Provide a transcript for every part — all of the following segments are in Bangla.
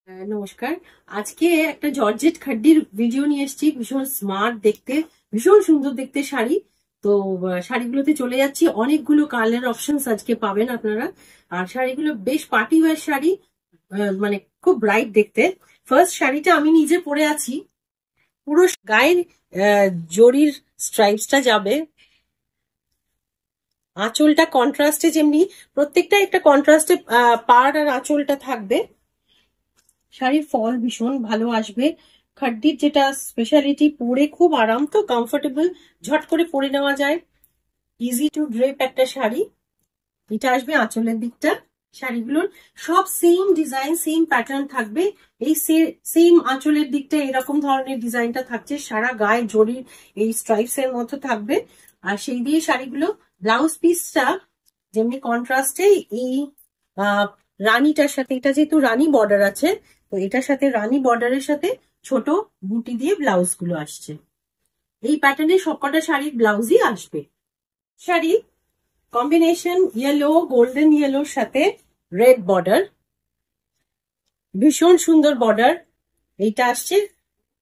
নমস্কার। আজকে একটা জর্জেট খাড্ডির ভিডিও নিয়ে এসেছি। ভীষণ স্মার্ট দেখতে, ভীষণ সুন্দর দেখতে শাড়ি। তো শাড়িগুলোতে চলে যাচ্ছি। অনেকগুলো কালার অপশনস আজকে পাবেন আপনারা। আর শাড়িগুলো বেশ পার্টি ওয়্যার শাড়ি, মানে খুব ব্রাইট দেখতে। ফার্স্ট শাড়িটা আমি নিজে পরে আছি। পুরো গায়ের জরির স্ট্রাইপসটা যাবে। আঁচলটা কন্ট্রাস্টে, যেমনি প্রত্যেকটা একটা কন্ট্রাস্টে পাড় আর আঁচলটা থাকবে। শাড়ির ফল ভীষণ ভালো আসবে। খাড্ডির যেটা স্পেশালিটি, পরে খুব আরাম, তো কমফোর্টেবল, ঝট করে পরে নেওয়া যায়, ইজি টু ড্রেপ একটা শাড়ি। এটা আসবে আঁচলের দিকটা। শাড়িগুলোর সব সেম ডিজাইন, সেম প্যাটার্ন থাকবে। এই সেম আঁচলের দিকটা এরকম ধরনের ডিজাইনটা থাকছে, সারা গায়ে জরির এই স্ট্রাইপস এর মতো থাকবে। আর সেই দিয়ে শাড়িগুলো ব্লাউজ পিসটা যেমনি কন্ট্রাস্টে এই রানীটার সাথে, এটা যেহেতু রানী বর্ডার আছে, তো এটার সাথে রানী বর্ডারের সাথে ছোট বুটি দিয়ে ব্লাউজ গুলো আসছে। এই প্যাটার্নে সবকটা শাড়ির ব্লাউজই আসবে। শাড়ি কম্বিনেশন ইয়েলো, গোল্ডেন ইয়েলোর সাথে রেড বর্ডার, ভীষণ সুন্দর বর্ডার। এইটা আসছে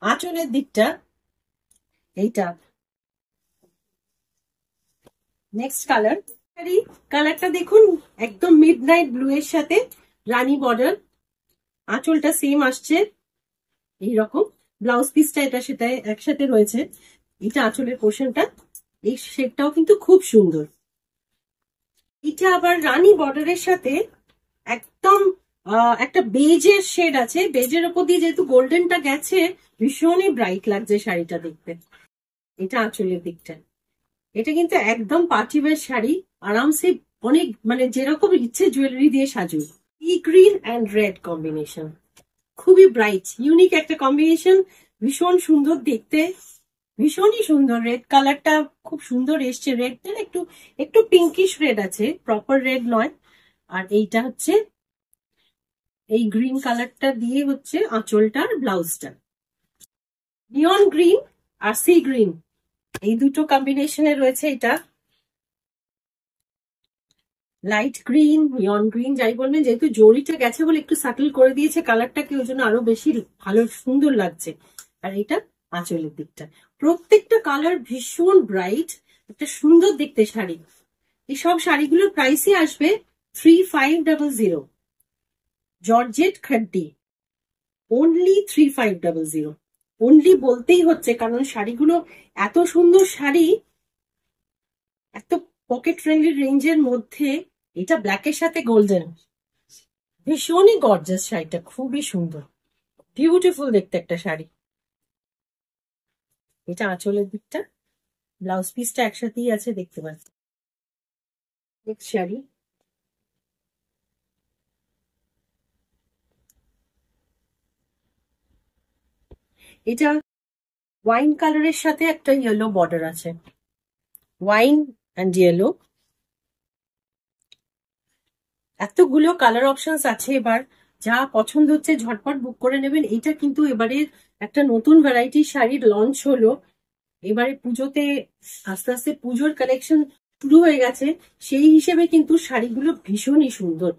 আঁচলের দিকটা। এইটা নেক্সট কালার। শাড়ি কালারটা দেখুন, একদম মিডনাইট ব্লু এর সাথে রানী বর্ডার। আঁচলটা সেম আসছে এইরকম, ব্লাউজ পিসটা এটা সেটা একসাথে রয়েছে। এটা আঁচলের পোর্শনটা, এই শেডটাও কিন্তু খুব সুন্দর। এটা আবার রানী বর্ডারের সাথে একদম একটা বেজের শেড আছে। বেজের ওপর দিয়ে যেহেতু গোল্ডেনটা গেছে, ভীষণই ব্রাইট লাগছে শাড়িটা দেখতে। এটা আঁচলের দিকটা। এটা কিন্তু একদম পার্টি ওয়্যার শাড়ি, আরামসে অনেক, মানে যেরকম ইচ্ছে জুয়েলারি দিয়ে সাজুন। ই গ্রিন অ্যান্ড রেড কম্বিনেশন, খুবই ব্রাইট, ইউনিক একটা কম্বিনেশন, ভীষণ সুন্দর দেখতে, ভীষণই সুন্দর। রেড কালারটা খুব সুন্দর এসছে। রেডটা একটু একটু পিঙ্কিশ রেড আছে, প্রপার রেড নয়। আর এইটা হচ্ছে এই গ্রিন কালারটা দিয়ে হচ্ছে আঁচলটার ব্লাউজটা। নিয়ন গ্রিন আর সি গ্রিন, এই দুটো কম্বিনেশনে রয়েছে। এটা লাইট গ্রিন, নিয়ন গ্রিন যাই বলবেন, যেহেতু জরিটা গেছে বলে একটু সাটল করে দিয়েছে কালারটাকে, ওই জন্য আরো বেশি ভালো সুন্দর লাগছে। আর এটা আঁচলের দিকটা, প্রত্যেকটা কালার ভীষণ ব্রাইট, একটা সুন্দর দেখতে শাড়ি। এই সব শাড়িগুলোর প্রাইসই আসবে 3500। Georgette খাড্ডি, only 3500। অনলি বলতেই হচ্ছে, কারণ শাড়িগুলো এত সুন্দর শাড়ি, এত পকেট ফ্রেন্ডলি রেঞ্জের মধ্যে। এটা ব্ল্যাকের সাথে গোল্ডেন, ভীষণই গর্জাস শাড়িটা, খুবই সুন্দর, বিউটিফুল দেখতে একটা শাড়ি। এটা আঁচলের দিকটা, ব্লাউজ পিসটা একসাথেই আছে, দেখতে পাচ্ছি। নেক্সট শাড়ি। এটা ওয়াইন কালারের সাথে একটা ইয়েলো বর্ডার আছে, ওয়াইন অ্যান্ড ইয়েলো, এতগুলো কালার অপশনস আছে। এবার যা পছন্দ হচ্ছে ঝটপট বুক করে নেবেন। এটা কিন্তু এবারে একটা নতুন ভ্যারাইটির শাড়ির লঞ্চ হলো। এবারে পুজোতে আস্তে আস্তে পুজোর কালেকশন শুরু হয়ে গেছে, সেই হিসেবে কিন্তু শাড়িগুলো ভীষণই সুন্দর।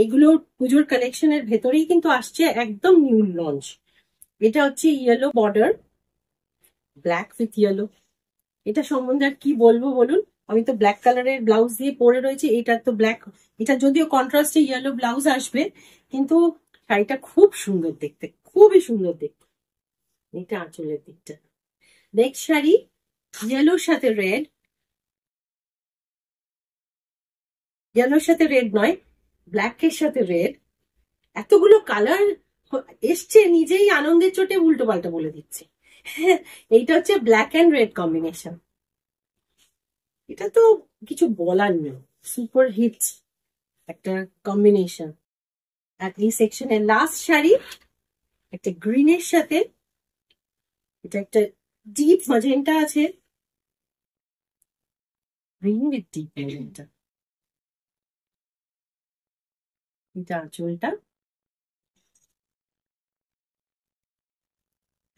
এইগুলো পুজোর কালেকশনের ভেতরেই কিন্তু আসছে, একদম নিউ লঞ্চ। এটা হচ্ছে yellow border, black with yellow. এটা সম্বন্ধে আর কি বলবো বলুন, আমি তো ব্ল্যাক কালারের ব্লাউজ দিয়ে পরে রয়েছে। এটা তো ব্ল্যাক, এটা যদিও কন্ট্রাস্টে ইয়েলো ব্লাউজ আসবে, কিন্তু শাড়িটা খুব সুন্দর দেখতে, খুবই সুন্দর দেখতে। এটা আঁচলের দিকটা। নেক্সট শাড়ি, ইয়েলোর সাথে রেড, ইয়েলোর সাথে রেড নয়, ব্ল্যাকের সাথে রেড। এতগুলো কালার এসছে, নিজেই আনন্দের চোটে উল্টো পাল্টা বলে দিচ্ছে। এইটা হচ্ছে ব্ল্যাক অ্যান্ড রেড কম্বিনেশন। এটা তো কিছু বলার নেই, সুপার হিট একটা কম্বিনেশন। আর এই সেকশনের লাস্ট শাড়ি, একটা গ্রিনের সাথে, এটা একটা ডিপ ম্যাজেন্টা আছে, গ্রিন উইথ ডিপ ম্যাজেন্টা। এটা আঁচলটা,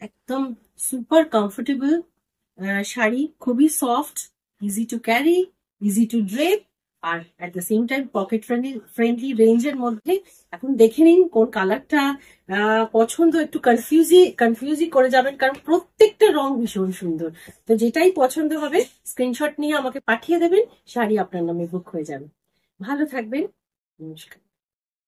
একদম সুপার কমফোর্টেবল শাড়ি, খুবই soft, easy to carry, easy to drape, আর at the same time pocket friendly রেঞ্জের মধ্যে। এখন দেখে নিন কোন কালারটা পছন্দ, একটু কনফিউজি করে যাবেন, কারণ প্রত্যেকটা রং ভীষণ সুন্দর। তো যেটাই পছন্দ হবে স্ক্রিনশট নিয়ে আমাকে পাঠিয়ে দেবেন, শাড়ি আপনার নামে বুক হয়ে যাবে। ভালো থাকবেন, নমস্কার।